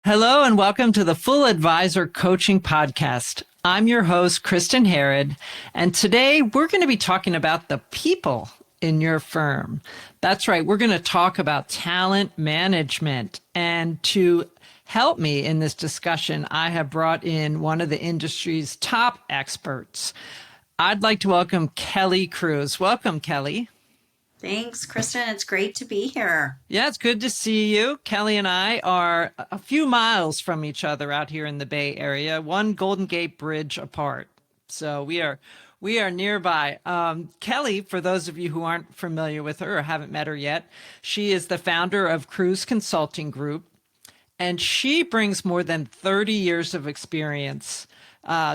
Hello and welcome to the Full Advisor Coaching Podcast. I'm your host, Kristin Harrod, and today we're going to be talking about the people in your firm. That's right, we're going to talk about talent management. And to help me in this discussion, I have brought in one of the industry's top experts. I'd like to welcome Kelli Cruz. Welcome, Kelli. Thanks, Kristin. It's great to be here. Yeah, it's good to see you. Kelli and I are a few miles from each other out here in the Bay Area, one Golden Gate Bridge apart. So we are nearby. Kelli, for those of you who aren't familiar with her or haven't met her yet, she is the founder of Cruz Consulting Group, and she brings more than 30 years of experience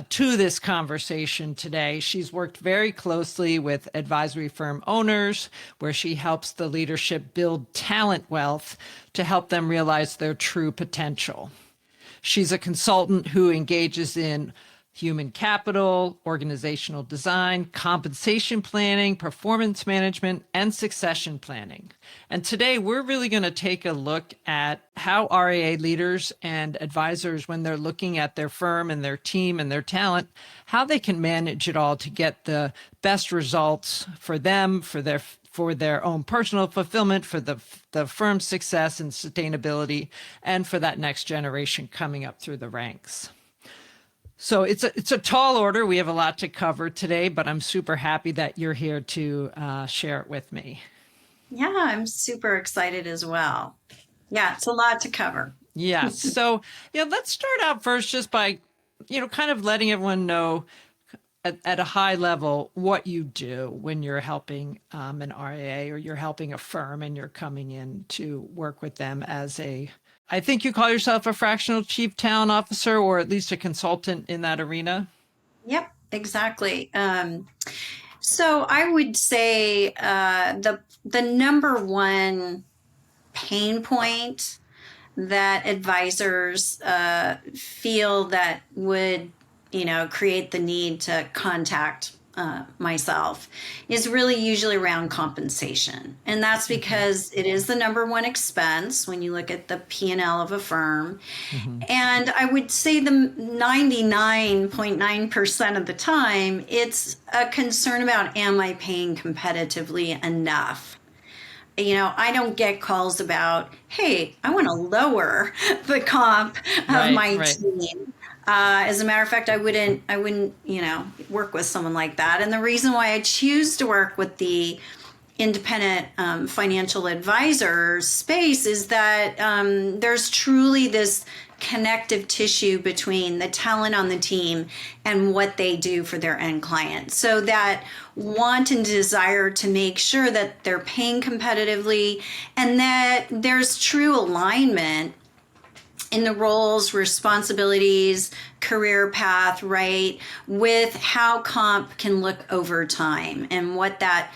to this conversation today. She's worked very closely with advisory firm owners, where she helps the leadership build talent wealth to help them realize their true potential. She's a consultant who engages in human capital, organizational design, compensation planning, performance management, and succession planning. And today we're really going to take a look at how RIA leaders and advisors, when they're looking at their firm and their team and their talent, how they can manage it all to get the best results for them, for their own personal fulfillment, for the firm's success and sustainability, and for that next generation coming up through the ranks. So it's a tall order. We have a lot to cover today, but I'm super happy that you're here to share it with me. Yeah, I'm super excited as well. Yeah, it's a lot to cover. Yes. So, let's start out first just by, kind of letting everyone know at a high level what you do when you're helping an RIA or you're helping a firm and you're coming in to work with them as I think you call yourself a fractional chief talent officer, or at least a consultant in that arena. Yep, exactly. So I would say the number one pain point that advisors feel that would, create the need to contact myself is really usually around compensation. And that's because it is the number one expense when you look at the P&L of a firm. Mm-hmm. And I would say the 99.9% of the time, it's a concern about, am I paying competitively enough? I don't get calls about, hey, I want to lower the comp of my team. As a matter of fact, I wouldn't, work with someone like that. And the reason why I choose to work with the independent financial advisor space is that there's truly this connective tissue between the talent on the team and what they do for their end client. So that want and desire to make sure that they're paying competitively and that there's true alignment in the roles, responsibilities, career path, right, with how comp can look over time and what that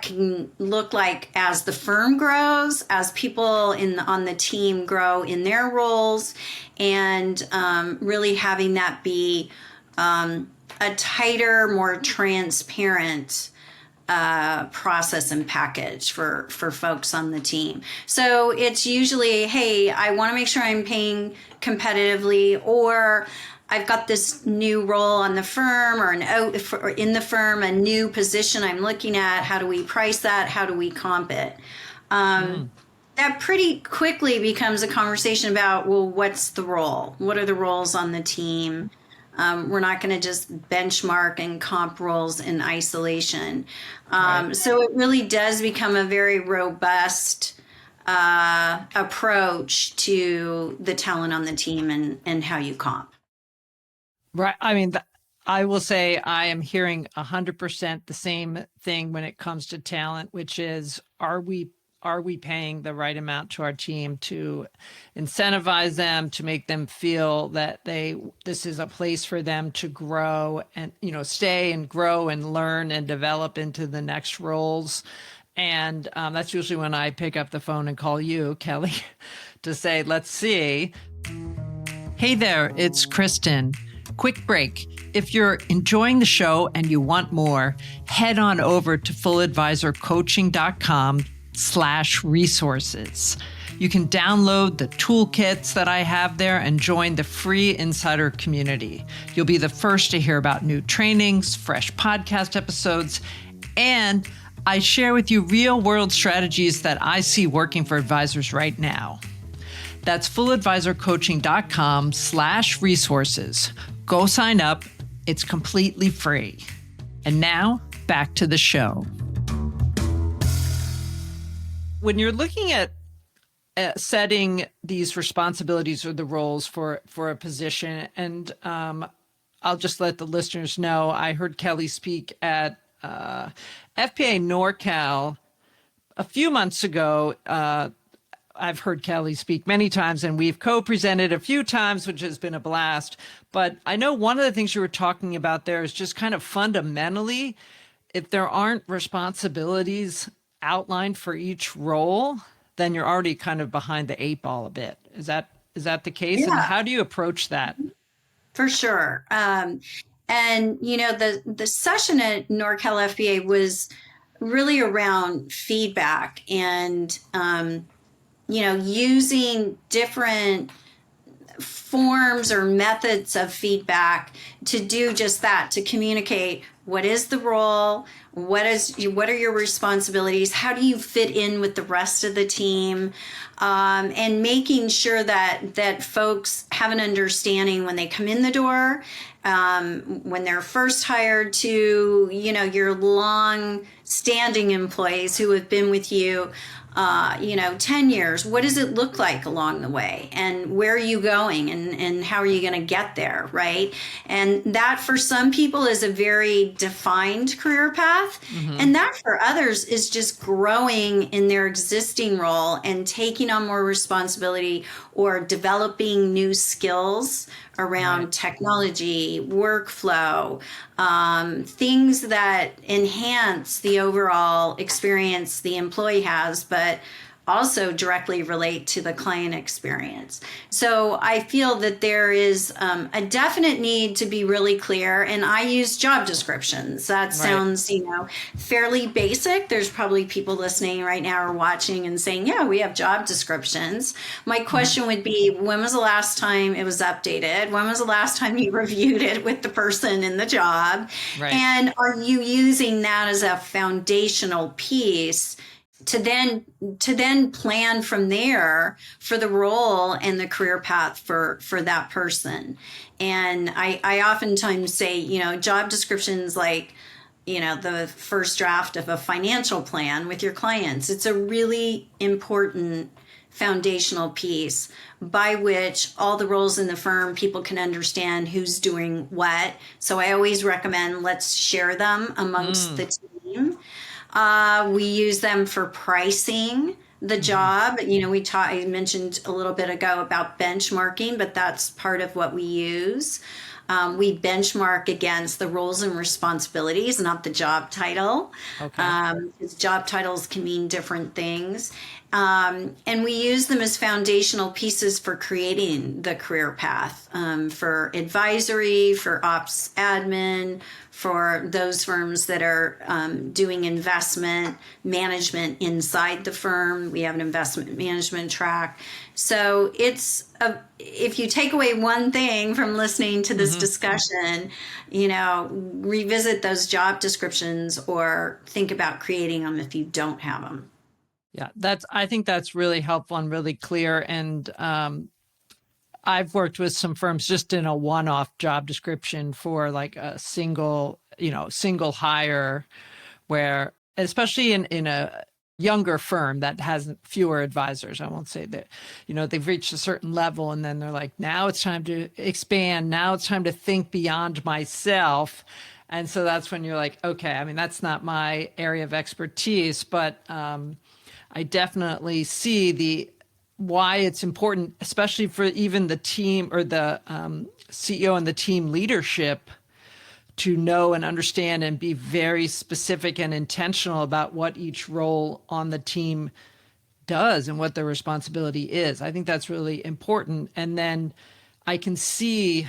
can look like as the firm grows, as people on the team grow in their roles, and really having that be a tighter, more transparent process and package for folks on the team. So it's usually, hey, I want to make sure I'm paying competitively, or I've got this new role on the firm or in the firm, a new position I'm looking at. How do we price that? How do we comp it? That pretty quickly becomes a conversation about, well, what's the role? What are the roles on the team? We're not going to just benchmark and comp roles in isolation. Right. So it really does become a very robust approach to the talent on the team and how you comp. Right. I mean, I will say I am hearing 100% the same thing when it comes to talent, which is, are we paying the right amount to our team to incentivize them, to make them feel that this is a place for them to grow and, stay and grow and learn and develop into the next roles. And that's usually when I pick up the phone and call you, Kelli, to say, let's see. Hey there, it's Kristin. Quick break. If you're enjoying the show and you want more, head on over to fulladvisorcoaching.com/resources. You can download the toolkits that I have there and join the free insider community. You'll be the first to hear about new trainings, fresh podcast episodes, and I share with you real-world strategies that I see working for advisors right now. That's fulladvisorcoaching.com/resources. Go sign up. It's completely free. And now, back to the show. When you're looking at setting these responsibilities or the roles for a position, and I'll just let the listeners know, I heard Kelli speak at FPA NorCal a few months ago. I've heard Kelli speak many times, and we've co-presented a few times, which has been a blast. But I know one of the things you were talking about there is just kind of fundamentally, if there aren't responsibilities outlined for each role, then you're already kind of behind the eight ball a bit. Is that the case? Yeah. And how do you approach that? For sure. And the session at NorCal FBA was really around feedback and using different forms or methods of feedback to do just that, to communicate what is the role, what are your responsibilities, how do you fit in with the rest of the team, and making sure that folks have an understanding when they come in the door, when they're first hired, to your long standing employees who have been with you 10 years. What does it look like along the way, and where are you going, and how are you going to get there, right? And that for some people is a very defined career path, and that for others is just growing in their existing role and taking on more responsibility or developing new skills around technology, workflow, things that enhance the overall experience the employee has, but also directly relate to the client experience. So I feel that there is a definite need to be really clear, and I use job descriptions. That sounds, fairly basic. There's probably people listening right now or watching and saying, yeah, we have job descriptions. My question would be, when was the last time it was updated? When was the last time you reviewed it with the person in the job? Right. And are you using that as a foundational piece to then plan from there for the role and the career path for that person? And I oftentimes say, job descriptions like, the first draft of a financial plan with your clients. It's a really important foundational piece by which all the roles in the firm, people can understand who's doing what. So I always recommend let's share them amongst the team. We use them for pricing the job. I mentioned a little bit ago about benchmarking, but that's part of what we use. We benchmark against the roles and responsibilities, not the job title. Okay. Because job titles can mean different things. And we use them as foundational pieces for creating the career path, for advisory, for ops admin, for those firms that are doing investment management inside the firm. We have an investment management track. So if you take away one thing from listening to this discussion, revisit those job descriptions or think about creating them if you don't have them. Yeah, I think that's really helpful and really clear. And I've worked with some firms just in a one-off job description for like a single hire, where, especially in a younger firm that has fewer advisors, I won't say that, they've reached a certain level and then they're like, now it's time to expand. Now it's time to think beyond myself. And so that's when you're like, okay, I mean, that's not my area of expertise, but I definitely see why it's important, especially for even the team or the CEO and the team leadership, to know and understand and be very specific and intentional about what each role on the team does and what their responsibility is. I think that's really important. And then I can see,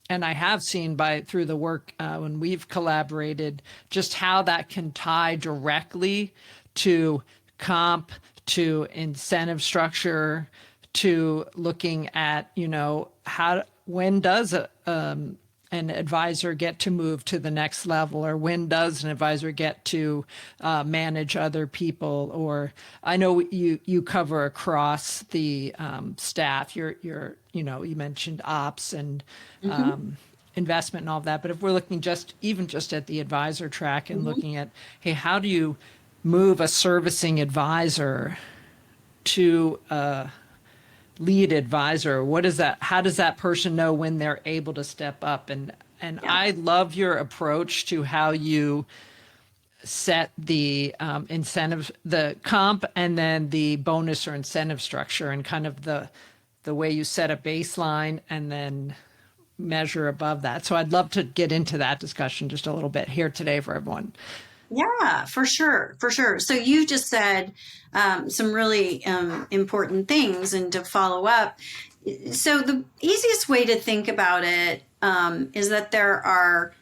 and I have seen through the work when we've collaborated, just how that can tie directly to comp, to incentive structure, to looking at, when does an advisor get to move to the next level, or when does an advisor get to manage other people? Or I know you cover across the staff. You mentioned ops and investment and all of that. But if we're looking just at the advisor track and looking at, hey, how do you move a servicing advisor to a lead advisor? What is that? How does that person know when they're able to step up? And Yeah. I love your approach to how you set the incentive, the comp, and then the bonus or incentive structure, and kind of the way you set a baseline and then measure above that. So I'd love to get into that discussion just a little bit here today for everyone. Yeah, for sure, for sure. So you just said some really important things, and to follow up. So the easiest way to think about it is that there are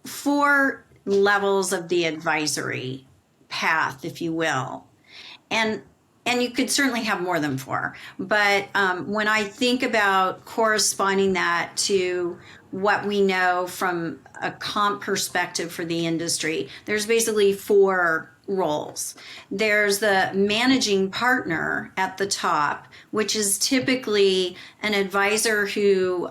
4 levels of the advisory path, if you will, and you could certainly have more than 4. But when I think about corresponding that to what we know from a comp perspective for the industry, there's basically 4 roles. There's the managing partner at the top, which is typically an advisor who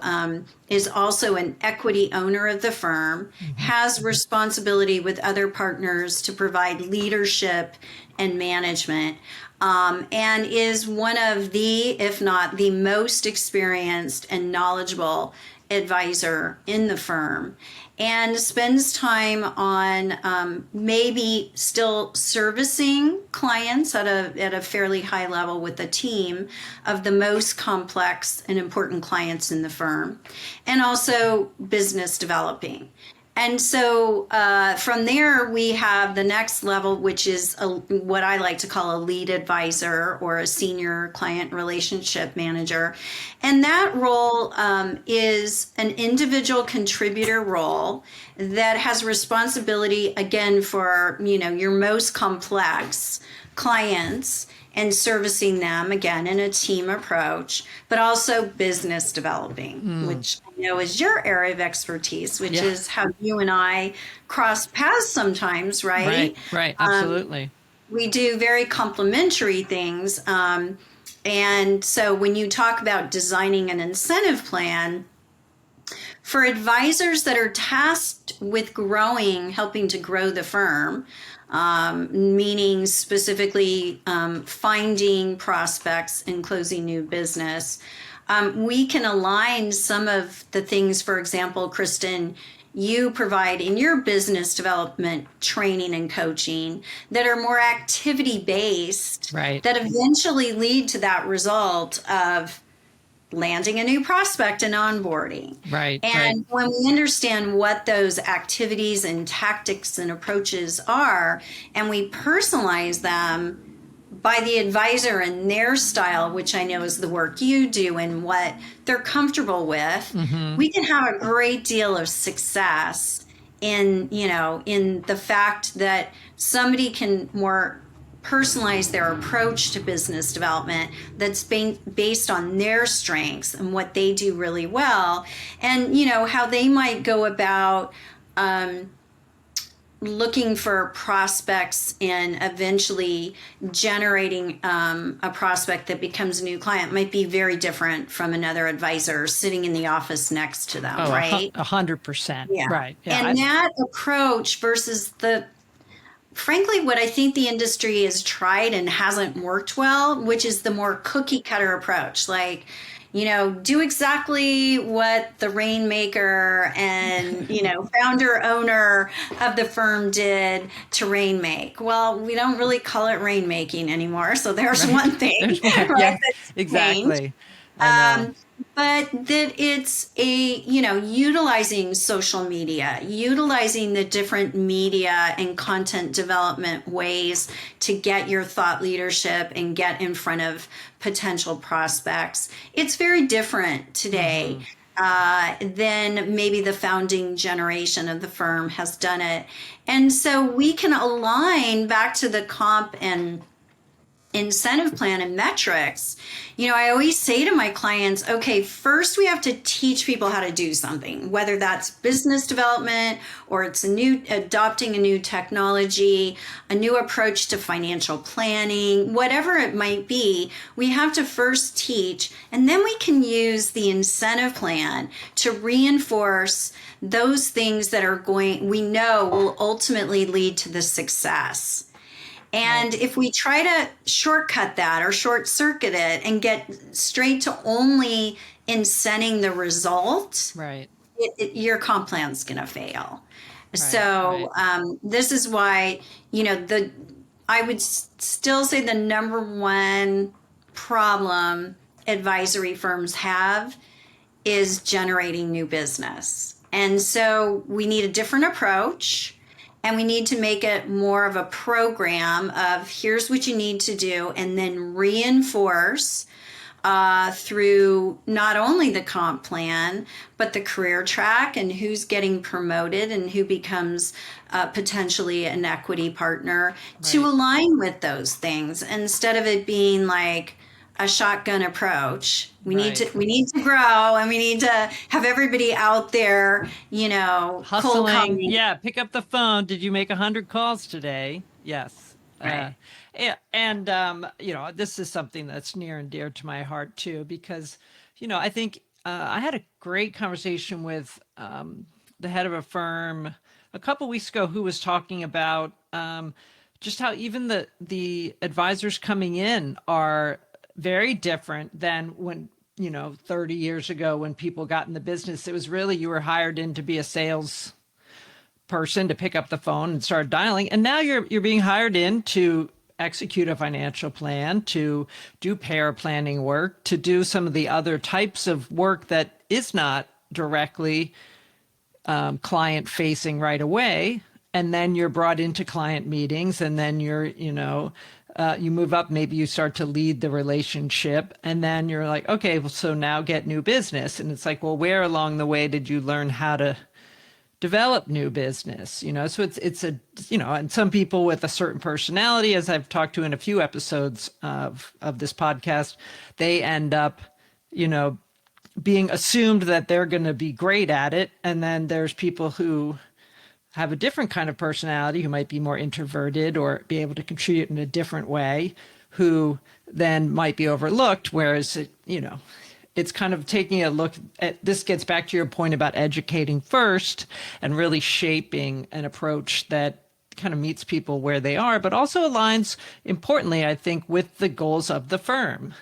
is also an equity owner of the firm, has responsibility with other partners to provide leadership and management, and is one of the, if not the most experienced and knowledgeable advisor in the firm, and spends time on maybe still servicing clients at a fairly high level with a team of the most complex and important clients in the firm, and also business developing. And so from there, we have the next level, which is what I like to call a lead advisor or a senior client relationship manager. And that role is an individual contributor role that has responsibility, again, for your most complex clients and servicing them, again, in a team approach, but also business developing, which I know is your area of expertise, which is how you and I cross paths sometimes, right? Right, absolutely. We do very complementary things. And so when you talk about designing an incentive plan, for advisors that are tasked with helping to grow the firm, meaning specifically finding prospects and closing new business, we can align some of the things. For example, Kristin, you provide in your business development training and coaching that are more activity based, Right. that eventually lead to that result of landing a new prospect and onboarding. Right. And when we understand what those activities and tactics and approaches are, and we personalize them by the advisor and their style, which I know is the work you do and what they're comfortable with, we can have a great deal of success in the fact that somebody can more personalize their approach to business development that's based on their strengths and what they do really well, and how they might go about looking for prospects and eventually generating a prospect that becomes a new client might be very different from another advisor sitting in the office next to them, right? 100%. Yeah. Right. Yeah. And that approach versus frankly, what I think the industry has tried and hasn't worked well, which is the more cookie cutter approach. Like, do exactly what the rainmaker and, founder owner of the firm did to rainmake. Well, we don't really call it rainmaking anymore. So there's one thing. Right, Yeah, that's exactly. changed. I know. But that it's utilizing social media, utilizing the different media and content development ways to get your thought leadership and get in front of potential prospects. It's very different today than maybe the founding generation of the firm has done it. And so we can align back to the comp and incentive plan and metrics, I always say to my clients, okay, first we have to teach people how to do something, whether that's business development or it's adopting a new technology, a new approach to financial planning, whatever it might be. We have to first teach, and then we can use the incentive plan to reinforce those things that we know will ultimately lead to the success. And if we try to shortcut that or short circuit it and get straight to only incenting the result, Right. Your comp plan's going to fail. Right. So this is why, I would still say the number one problem advisory firms have is generating new business. And so we need a different approach. And we need to make it more of a program of here's what you need to do, and then reinforce through not only the comp plan, but the career track and who's getting promoted and who becomes potentially an equity partner to align with those things, instead of it being like a shotgun approach. We need to grow, and we need to have everybody out there, cold Hustling. calling. Yeah. Pick up the phone. Did you make 100 calls today? Yes. Right. And this is something that's near and dear to my heart too, because, I think I had a great conversation with the head of a firm a couple weeks ago who was talking about just how even the advisors coming in are very different than when, 30 years ago when people got in the business. It was really, you were hired in to be a sales person to pick up the phone and start dialing. And now you're being hired in to execute a financial plan, to do pair planning work, to do some of the other types of work that is not directly client facing right away. And then you're brought into client meetings, and then you move up, maybe you start to lead the relationship, and then you're like, okay, well, so now get new business. And it's like, well, where along the way did you learn how to develop new business? So it's and some people with a certain personality, as I've talked to in a few episodes of this podcast, they end up, being assumed that they're going to be great at it. And then there's people who have a different kind of personality, who might be more introverted or be able to contribute in a different way, who then might be overlooked. Whereas, it's kind of taking a look at, this gets back to your point about educating first and really shaping an approach that kind of meets people where they are, but also aligns, importantly, I think, with the goals of the firm.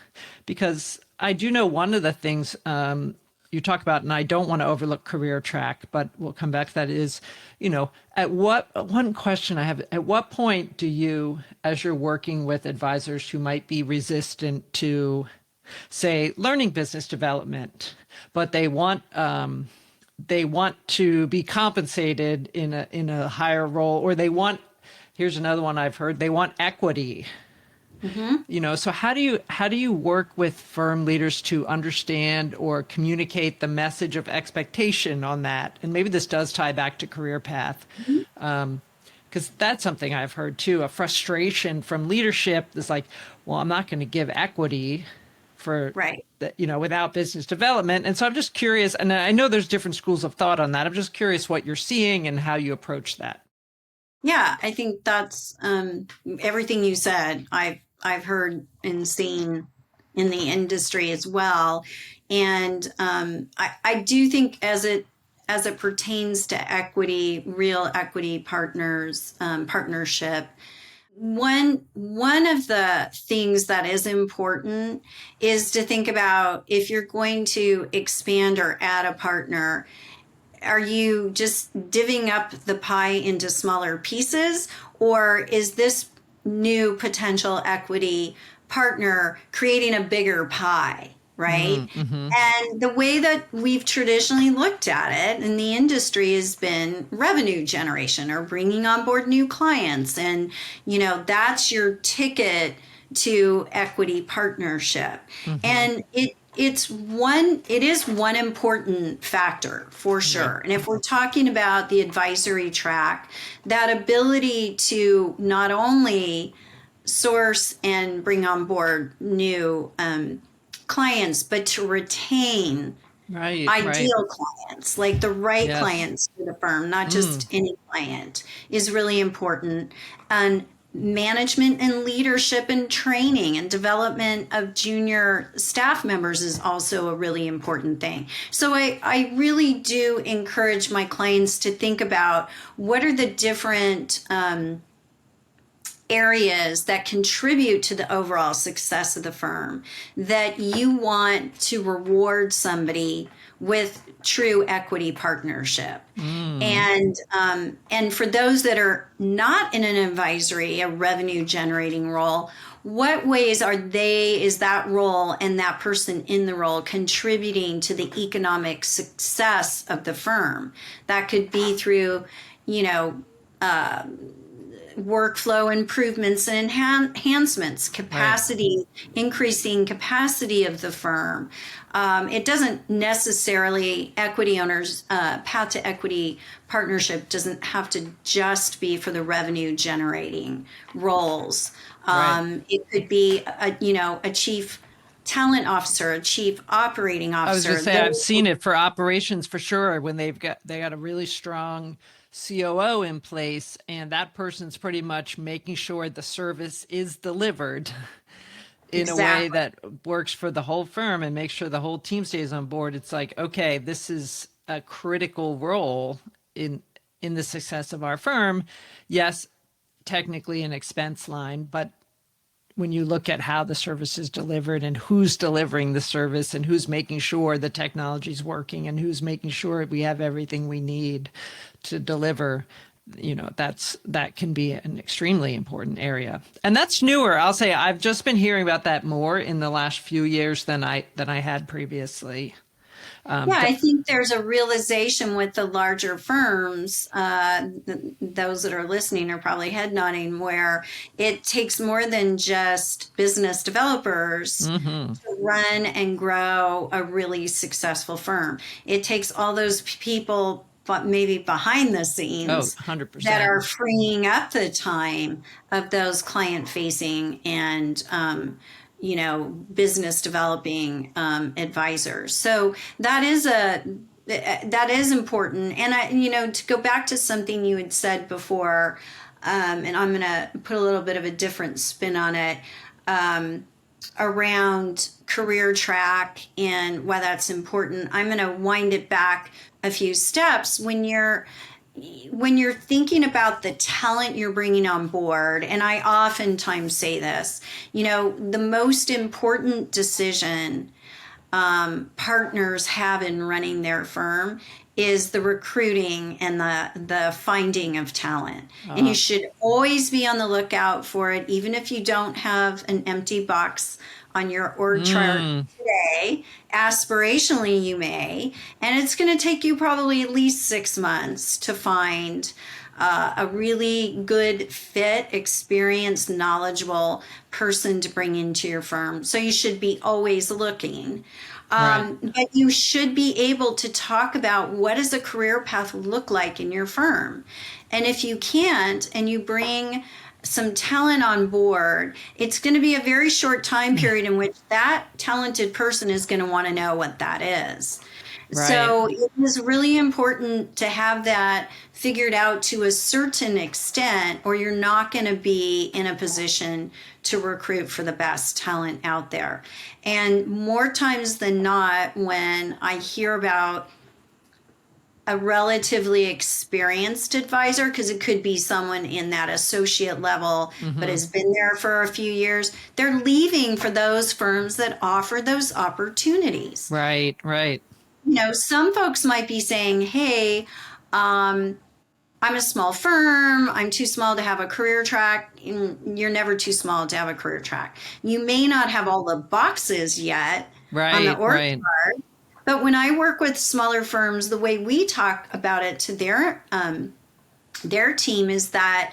Because I do know one of the things you talk about, and I don't want to overlook career track, but we'll come back to that, is, one question I have, at what point do you, as you're working with advisors who might be resistant to, say, learning business development, but they want to be compensated in a higher role, or here's another one I've heard, they want equity. Mm-hmm. So how do you work with firm leaders to understand or communicate the message of expectation on that? And maybe this does tie back to career path. Mm-hmm. Because that's something I've heard too, a frustration from leadership is like, well, I'm not going to give equity for without business development. And so I'm just curious, and I know there's different schools of thought on that. I'm just curious what you're seeing and how you approach that. Yeah, I think that's everything you said. I've heard and seen in the industry as well. And I do think as it pertains to equity, real equity partnership, one of the things that is important is to think about, if you're going to expand or add a partner, are you just divvying up the pie into smaller pieces, or is this new potential equity partner creating a bigger pie, right? Mm-hmm. And the way that we've traditionally looked at it in the industry has been revenue generation or bringing on board new clients. And, that's your ticket to equity partnership. Mm-hmm. And it is one important factor for sure. And if we're talking about the advisory track, that ability to not only source and bring on board new clients, but to retain Right. ideal clients, like the right Yes. clients for the firm, not Mm, just any client, is really important. And management and leadership and training and development of junior staff members is also a really important thing. So I really do encourage my clients to think about what are the different areas that contribute to the overall success of the firm that you want to reward somebody with true equity partnership. mm. And for those that are not in an advisory, a revenue generating role, what ways is that role and that person in the role contributing to the economic success of the firm? That could be through, you know, workflow improvements and enhancements, Right. capacity, increasing capacity of the firm. It doesn't necessarily, equity owners, path to equity partnership doesn't have to just be for the revenue generating roles. Right. It could be, a chief talent officer, a chief operating I was officer. just say I've Those, seen it for operations for sure when they got a really strong COO in place, and that person's pretty much making sure the service is delivered in a way exactly. that works for the whole firm and makes sure the whole team stays on board. It's like, okay, this is a critical role in the success of our firm. Yes, technically an expense line, but when you look at how the service is delivered and who's delivering the service and who's making sure the technology is working and who's making sure we have everything we need to deliver, that can be an extremely important area. And that's newer. I'll say I've just been hearing about that more in the last few years than I had previously. Yeah, I think there's a realization with the larger firms, those that are listening are probably head nodding, where it takes more than just business developers Mm-hmm. to run and grow a really successful firm. It takes all those people, but maybe behind the Oh, scenes, that 100%. are freeing up the time of those client facing and business developing advisors. So that is important. And to go back to something you had said before, and I'm going to put a little bit of a different spin on it, around career track and why that's important. I'm going to wind it back a few steps when you're thinking about the talent you're bringing on board. And I oftentimes say this, the most important decision partners have in running their firm is the recruiting and the finding of talent. And you Uh, should always be on the lookout for it, even if you don't have an empty box on your org chart mm, today. Aspirationally, you may, and it's going to take you probably at least 6 months to find a really good fit, experienced, knowledgeable person to bring into your firm. So you should be always looking. right. But you should be able to talk about what does a career path look like in your firm. And if you can't, and you bring some talent on board, it's going to be a very short time period in which that talented person is going to want to know what that is. Right. So it is really important to have that figured out to a certain extent, or you're not going to be in a position to recruit for the best talent out there. And more times than not, when I hear about a relatively experienced advisor, because it could be someone in that associate level but Mm-hmm. has been there for a few years, they're leaving for those firms that offer those opportunities. Right. Right. Some folks might be saying, hey, I'm a small firm. I'm too small to have a career track. You're never too small to have a career track. You may not have all the boxes yet on the Right. org Right. chart, but when I work with smaller firms, the way we talk about it to their team is that,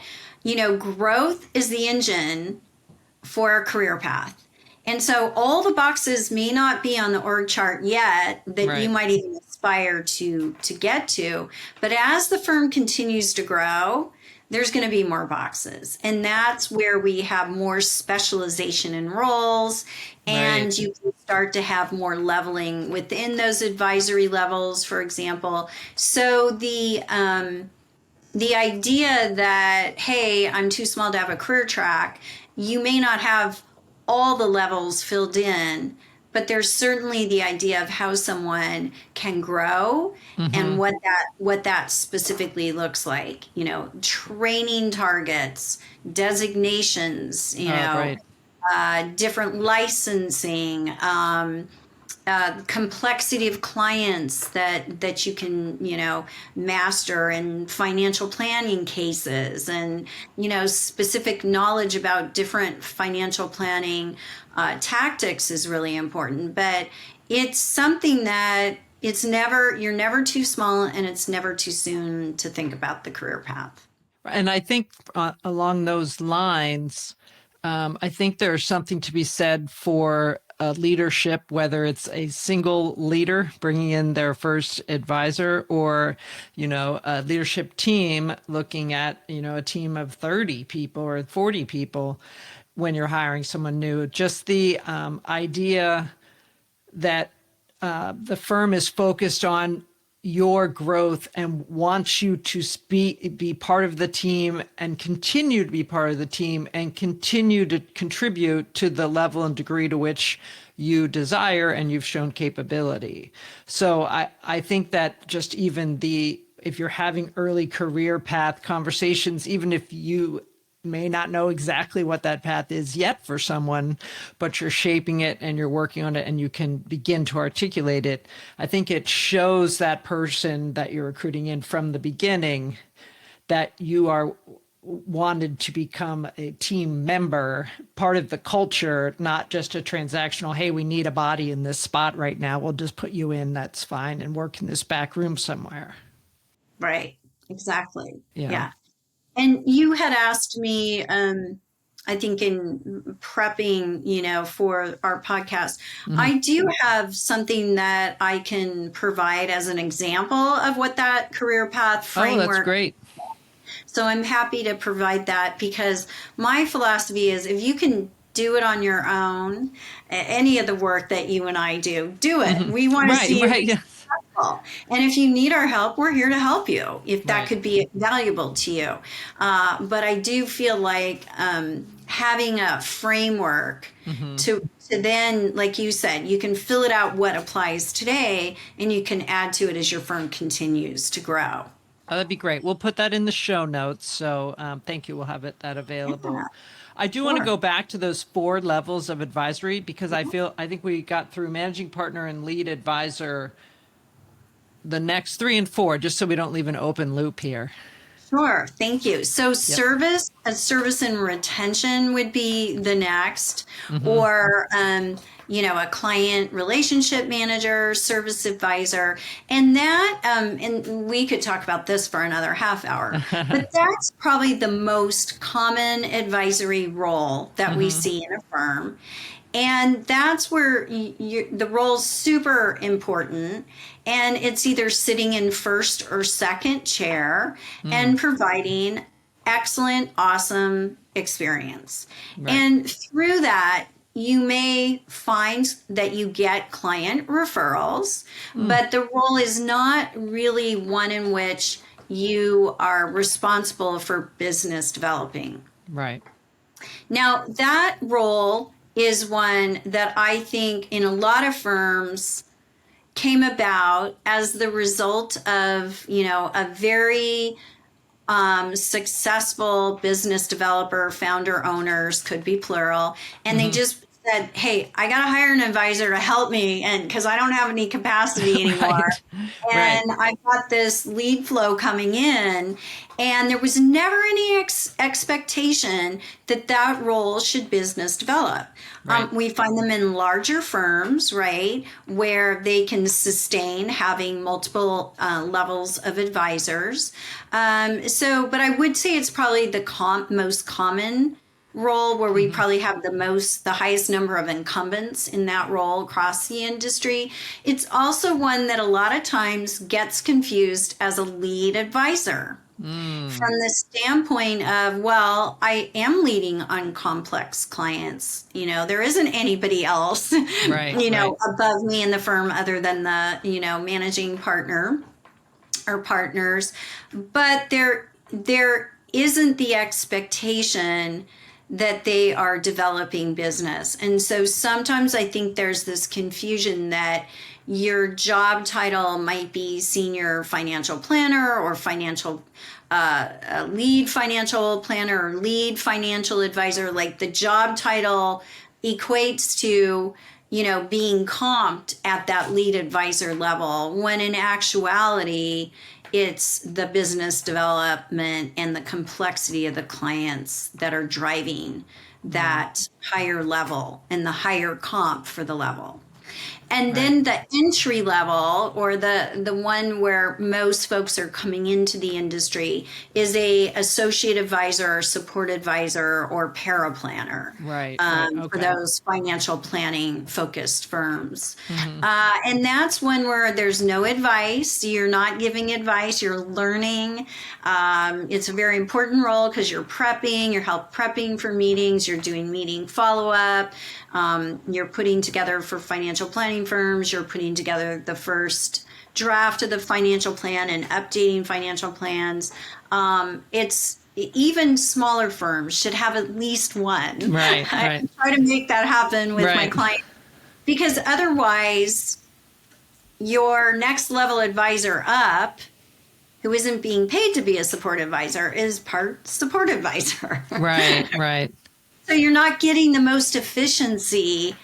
growth is the engine for a career path. And so all the boxes may not be on the org chart yet that you Right. might even aspire to get to, but as the firm continues to grow, there's going to be more boxes. And that's where we have more specialization in roles, and Right. you can start to have more leveling within those advisory levels, for example. So the idea that, hey, I'm too small to have a career track, you may not have all the levels filled in, but there's certainly the idea of how someone can grow and Mm-hmm. what that specifically looks like. Training targets, designations, Right. different licensing, complexity of clients that you can master, and financial planning cases, and specific knowledge about different financial planning tactics is really important. But it's something that you're never too small, and it's never too soon to think about the career path. And I think along those lines, I think there's something to be said for leadership, whether it's a single leader bringing in their first advisor, or, a leadership team looking at, a team of 30 people or 40 people when you're hiring someone new. Just the idea that the firm is focused on your growth and wants you to be part of the team and continue to be part of the team and continue to contribute to the level and degree to which you desire and you've shown capability. So I think that just even if you're having early career path conversations, even if you may not know exactly what that path is yet for someone, but you're shaping it and you're working on it and you can begin to articulate it, I think it shows that person that you're recruiting in from the beginning that you are wanted to become a team member, part of the culture, not just a transactional, hey, we need a body in this spot right now, we'll just put you in, that's fine, and work in this back room somewhere. Right. Exactly. Yeah. Yeah. And you had asked me, I think in prepping, for our podcast, Mhm. I do have something that I can provide as an example of what that career path Oh, that's framework. great. So I'm happy to provide that, because my philosophy is, if you can do it on your own, any of the work that you and I do it. Mhm. We want to Right, see you right, yeah. successful. And if you need our help, we're here to help you if that Right. could be valuable to you. But I do feel like having a framework Mhm. to then, like you said, you can fill it out what applies today, and you can add to it as your firm continues to grow. Oh, that'd be great. We'll put that in the show notes. So thank you. We'll have that available. Yeah, I do want to sure. go back to those 4 levels of advisory because I think we got through managing partner and lead advisor, the next 3 and 4, just so we don't leave an open loop here. Sure, thank you. So Yep. service and retention would be the next, Hmm. or a client relationship manager, service advisor, and and we could talk about this for another half hour, but that's probably the most common advisory role that we Hmm. see in a firm. And that's where the role's super important. And it's either sitting in first or second chair Mm. and providing excellent, awesome experience. Right. And through that, you may find that you get client referrals, Mm. but the role is not really one in which you are responsible for business developing. Right. Now, that role is one that I think in a lot of firms came about as the result of, a very successful business developer, founder owners, could be plural, and they Hmm. just said, "Hey, I got to hire an advisor to help me, and because I don't have any capacity anymore." Right. Right. And I got this lead flow coming in, and there was never any expectation that that role should business develop. Right. We find them in larger firms, right, where they can sustain having multiple levels of advisors. But I would say it's probably the most common role, where we Hmm. probably have the highest number of incumbents in that role across the industry. It's also one that a lot of times gets confused as a lead advisor. from the standpoint of, well, I am leading on complex clients. There isn't anybody else, Right, right, above me in the firm other than the, managing partner or partners. But there isn't the expectation that they are developing business. And so sometimes I think there's this confusion that your job title might be senior financial planner or financial lead financial planner or lead financial advisor. Like the job title equates to being comped at that lead advisor level, when in actuality it's the business development and the complexity of the clients that are driving that higher level and the higher comp for the level. And then the entry level, or the one where most folks are coming into the industry, is a associate advisor or support advisor or paraplanner. right, For okay. those financial planning focused firms. And that's one where there's no advice. You're not giving advice, you're learning. It's a very important role because you're prepping, you're help prepping for meetings, you're doing meeting follow-up, you're putting together for financial planning firms, you're putting together the first draft of the financial plan and updating financial plans. It's even smaller firms should have at least one. Right, I right, try to make that happen with my right, clients, because otherwise your next level advisor up, who isn't being paid to be a support advisor, is part support advisor. right, right, So you're not getting the most efficiency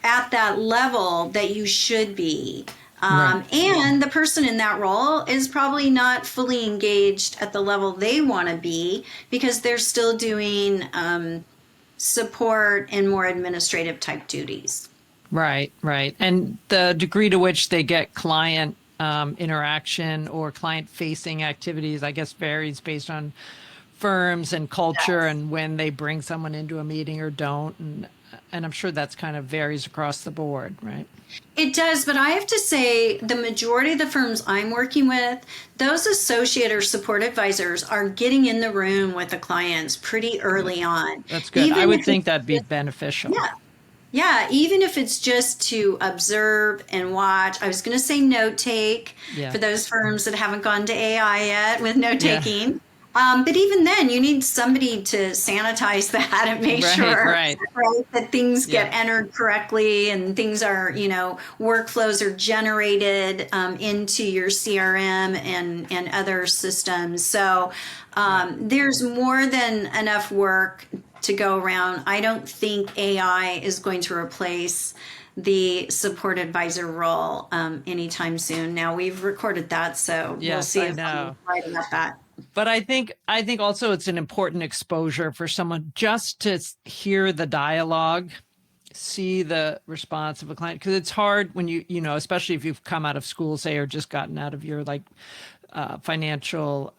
at that level that you should be. right. And the person in that role is probably not fully engaged at the level they want to be, because they're still doing support and more administrative type duties. Right, right. And the degree to which they get client interaction or client facing activities, I guess, varies based on firms and culture Yes. and when they bring someone into a meeting or don't. And I'm sure that's kind of varies across the board, right? It does, but I have to say the majority of the firms I'm working with, those associate or support advisors are getting in the room with the clients pretty early on. That's good. I Even would if think it's that'd be just, beneficial. yeah, yeah, even if it's just to observe and watch. I was going to say note take Yeah. for those firms that haven't gone to AI yet with note Yeah. taking. But even then, you need somebody to sanitize that and make Right, sure, right. right, that things Yeah. get entered correctly and things are, workflows are generated into your CRM and other systems. So there's more than enough work to go around. I don't think AI is going to replace the support advisor role anytime soon. Now we've recorded that, so we'll Yes, see I if I'm know. right about that. But I think also it's an important exposure for someone just to hear the dialogue, see the response of a client, because it's hard when especially if you've come out of school, say, or just gotten out of your financial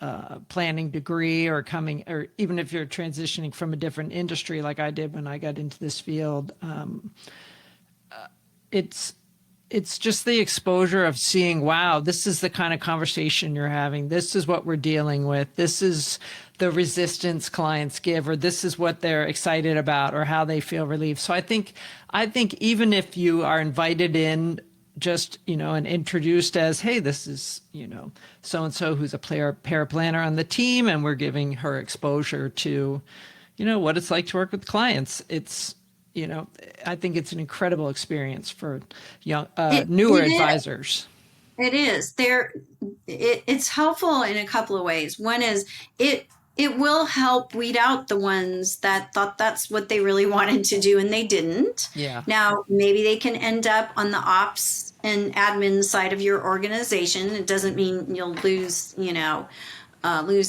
planning degree, or coming, or even if you're transitioning from a different industry like I did when I got into this field. It's just the exposure of seeing, wow, this is the kind of conversation you're having. This is what we're dealing with. This is the resistance clients give, or this is what they're excited about, or how they feel relieved. So I think even if you are invited in just, and introduced as, hey, this is, so-and-so who's a paraplanner on the team, and we're giving her exposure to, what it's like to work with clients. I think it's an incredible experience for young, newer It is. advisors. It is. It's helpful in a couple of ways. One is it will help weed out the ones that thought that's what they really wanted to do and they didn't. Yeah. Now, maybe they can end up on the ops and admin side of your organization. It doesn't mean you'll lose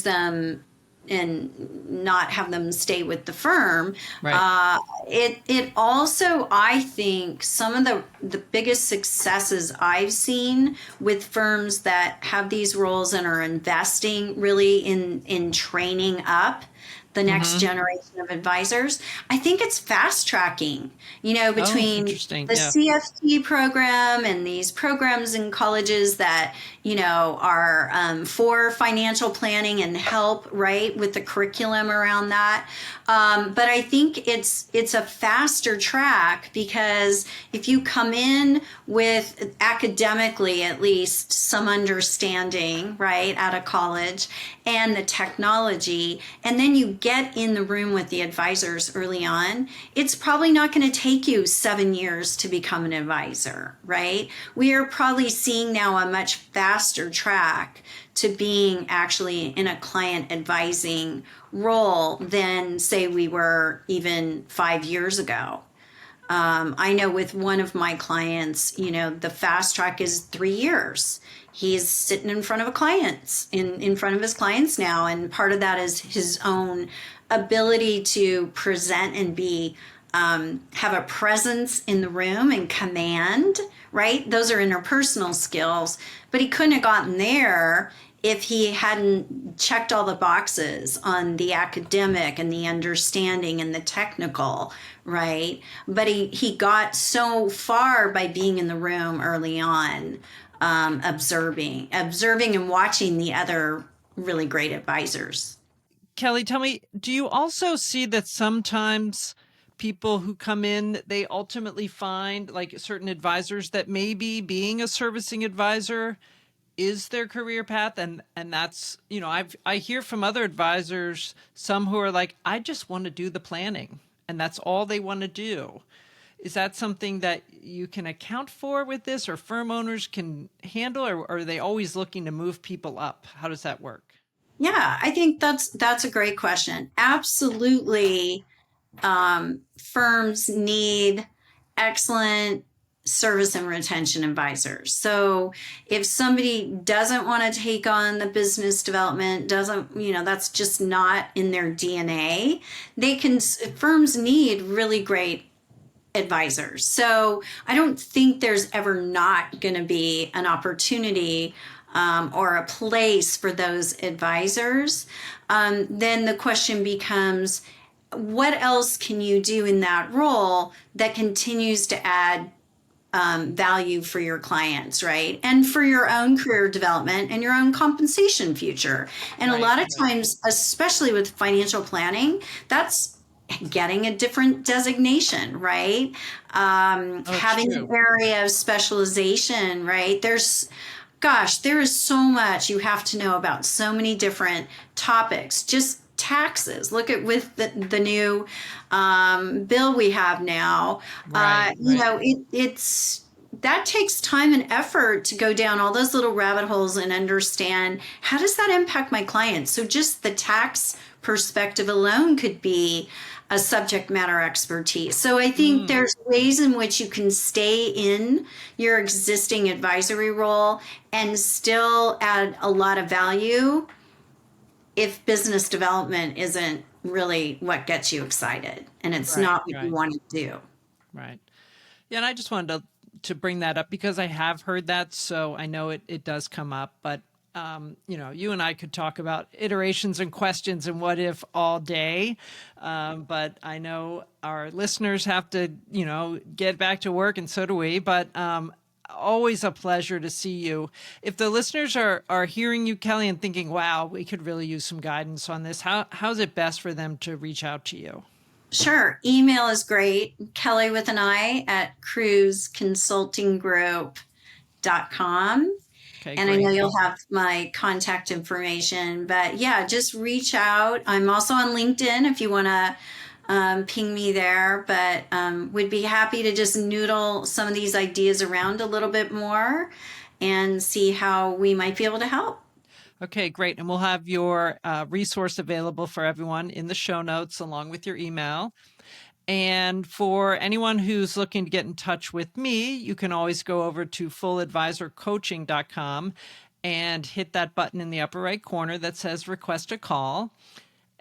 them and not have them stay with the firm. Right. It also, I think, some of the biggest successes I've seen with firms that have these roles and are investing really in training up the next Mm-hmm. generation of advisors. I think it's fast tracking, Oh, between interesting. the Yeah. CFT program and these programs in colleges that, are for financial planning and help, right, with the curriculum around that. But I think it's a faster track because if you come in with academically at least some understanding, right, out of college and the technology, and then you get in the room with the advisors early on, it's probably not going to take you 7 years to become an advisor, right? We are probably seeing now a much faster track to being actually in a client advising role than, say, we were even 5 years ago. I know with one of my clients, the fast track is 3 years. He's sitting in front of in front of his clients now. And part of that is his own ability to present and have a presence in the room and command, right? Those are interpersonal skills, but he couldn't have gotten there if he hadn't checked all the boxes on the academic and the understanding and the technical, right? But he got so far by being in the room early on, observing and watching the other really great advisors. Kelli, tell me, do you also see that sometimes people who come in, they ultimately find like certain advisors that maybe being a servicing advisor is their career path, and that's, I hear from other advisors, some who are like, I just want to do the planning and that's all they want to do. Is that something that you can account for with this, or firm owners can handle, or are they always looking to move people up? How does that work? Yeah, I think that's a great question. Absolutely, firms need excellent service and retention advisors. So if somebody doesn't want to take on the business development, doesn't, that's just not in their DNA, firms need really great advisors. So I don't think there's ever not going to be an opportunity or a place for those advisors. Then the question becomes, what else can you do in that role that continues to add value for your clients, right? And for your own career development and your own compensation future. And a Right, lot of right. times, especially with financial planning, that's getting a different designation, right? Oh, it's Having an true. area of specialization, right? Gosh, there is so much you have to know about so many different topics. Just taxes. Look at with the new bill we have now. Right, right. It's that takes time and effort to go down all those little rabbit holes and understand how does that impact my clients. So just the tax perspective alone could be a subject matter expertise. So I think Mm, there's ways in which you can stay in your existing advisory role and still add a lot of value if business development isn't really what gets you excited and it's right, not what you right, want to do. right. Yeah, and I just wanted to bring that up because I have heard that, so I know it does come up. But you and I could talk about iterations and questions and what if all day, but I know our listeners have to get back to work, and so do we. But always a pleasure to see you. If the listeners are hearing you, Kelli, and thinking, "Wow, we could really use some guidance on this," how's it best for them to reach out to you? Sure. Email is great. Kelly with an I at Cruz Consulting Group.com. Okay, And I know great. you'll have my contact information, but yeah, just reach out. I'm also on LinkedIn if you want to ping me there, but would be happy to just noodle some of these ideas around a little bit more and see how we might be able to help. Okay, great. And we'll have your resource available for everyone in the show notes along with your email. And for anyone who's looking to get in touch with me, you can always go over to fulladvisorcoaching.com and hit that button in the upper right corner that says request a call.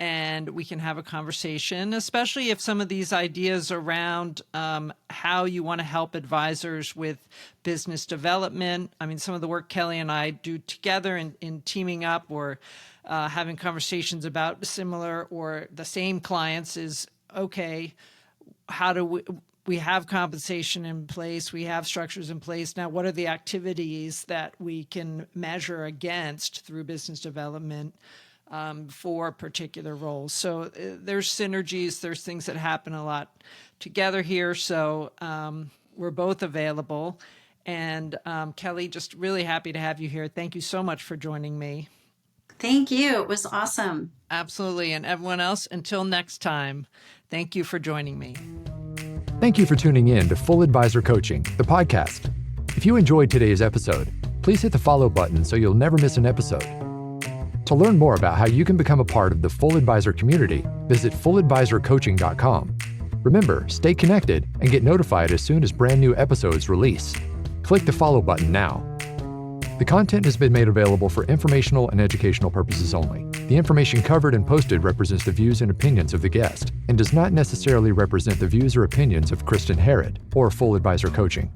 and we can have a conversation, especially if some of these ideas around how you want to help advisors with business development. I mean, some of the work Kelli and I do together in teaming up or having conversations about similar or the same clients is, okay, how do we have compensation in place, we have structures in place. Now, what are the activities that we can measure against through business development for particular roles? So there's synergies, there's things that happen a lot together here. So we're both available. And Kelli, just really happy to have you here. Thank you so much for joining me. Thank you. It was awesome. Absolutely. And everyone else, until next time, thank you for joining me. Thank you for tuning in to Full Advisor Coaching, the podcast. If you enjoyed today's episode, please hit the follow button so you'll never miss an episode. To learn more about how you can become a part of the Full Advisor community, visit fulladvisorcoaching.com. Remember, stay connected and get notified as soon as brand new episodes release. Click the follow button now. The content has been made available for informational and educational purposes only. The information covered and posted represents the views and opinions of the guest and does not necessarily represent the views or opinions of Kristin or Full Advisor Coaching.